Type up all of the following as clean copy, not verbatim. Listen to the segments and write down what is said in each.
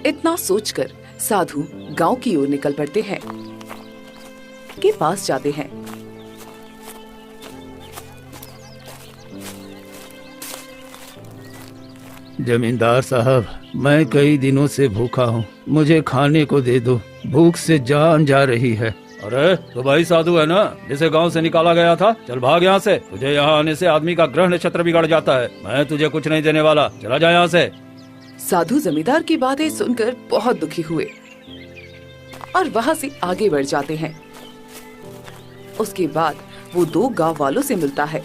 इतना सोचकर साधु गांव की ओर निकल पड़ते हैं। के पास जाते हैं। जमींदार साहब, मैं कई दिनों से भूखा हूँ, मुझे खाने को दे दो, भूख से जान जा रही है। अरे तो भाई साधु है ना, जिसे गांव से निकाला गया था? चल भाग यहाँ से, तुझे यहाँ आने से आदमी का ग्रह नक्षत्र बिगड़ जाता है। मैं तुझे कुछ नहीं देने वाला, चला जा यहाँ से। साधु जमींदार की बातें सुनकर बहुत दुखी हुए और वहाँ से आगे बढ़ जाते हैं। उसके बाद वो दो गांव वालों से मिलता है।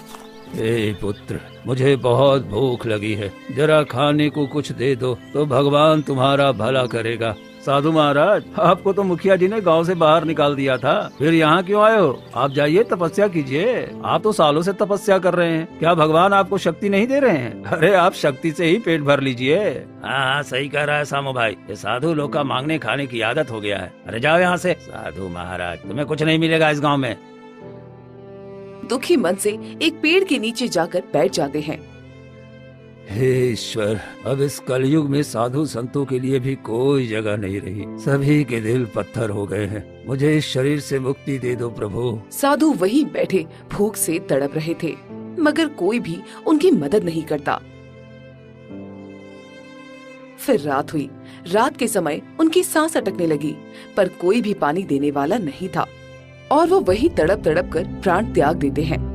हे पुत्र, मुझे बहुत भूख लगी है, जरा खाने को कुछ दे दो तो भगवान तुम्हारा भला करेगा। साधु महाराज, आपको तो मुखिया जी ने गांव से बाहर निकाल दिया था, फिर यहाँ क्यों आए हो? आप जाइए तपस्या कीजिए, आप तो सालों से तपस्या कर रहे हैं, क्या भगवान आपको शक्ति नहीं दे रहे हैं? अरे आप शक्ति से ही पेट भर लीजिए। हाँ सही कह रहा है सामू भाई, ये साधु लोग का मांगने खाने की आदत हो गया है। अरे जाओ यहाँ से। साधु महाराज, तुम्हें कुछ नहीं मिलेगा इस गाँव में। दुखी मन से एक पेड़ के नीचे जाकर बैठ जाते हैं। हे ईश्वर, अब इस कलयुग में साधु संतों के लिए भी कोई जगह नहीं रही, सभी के दिल पत्थर हो गए हैं, मुझे इस शरीर से मुक्ति दे दो प्रभु। साधु वहीं बैठे भूख से तड़प रहे थे, मगर कोई भी उनकी मदद नहीं करता। फिर रात हुई। रात के समय उनकी सांस अटकने लगी, पर कोई भी पानी देने वाला नहीं था और वो वहीं तड़प तड़प कर प्राण त्याग देते हैं।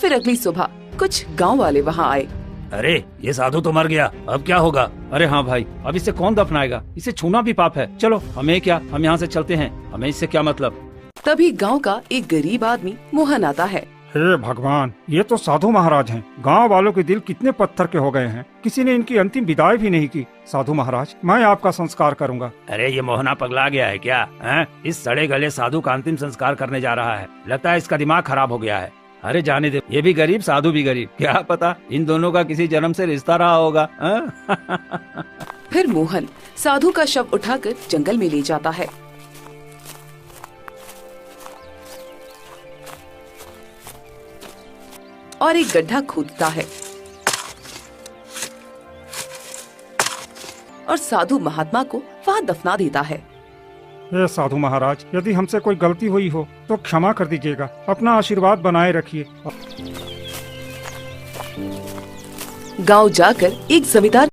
फिर अगली सुबह कुछ गांव वाले वहां आए। अरे ये साधु तो मर गया, अब क्या होगा? अरे हाँ भाई, अब इसे कौन दफनाएगा? इसे छूना भी पाप है। चलो हमें क्या, हम यहाँ से चलते हैं, हमें इससे क्या मतलब। तभी गांव का एक गरीब आदमी मोहन आता है। हे भगवान, ये तो साधु महाराज हैं। गांव वालों के दिल कितने पत्थर के हो गए हैं, किसी ने इनकी अंतिम विदाई भी नहीं की। साधु महाराज, मैं आपका संस्कार करूंगा। अरे ये मोहना पगला गया है क्या है? इस सड़े गले साधु का अंतिम संस्कार करने जा रहा है, लगता है इसका दिमाग खराब हो गया है। अरे जाने दे, ये भी गरीब साधु भी गरीब, क्या पता इन दोनों का किसी जन्म से रिश्ता रहा होगा। फिर मोहन साधु का शव उठाकर जंगल में ले जाता है। और एक गड्ढा खोदता है और साधु महात्मा को वहां दफना देता है। हे साधु महाराज, यदि हमसे कोई गलती हुई हो तो क्षमा कर दीजिएगा, अपना आशीर्वाद बनाए रखिए। गांव जाकर एक जमींदार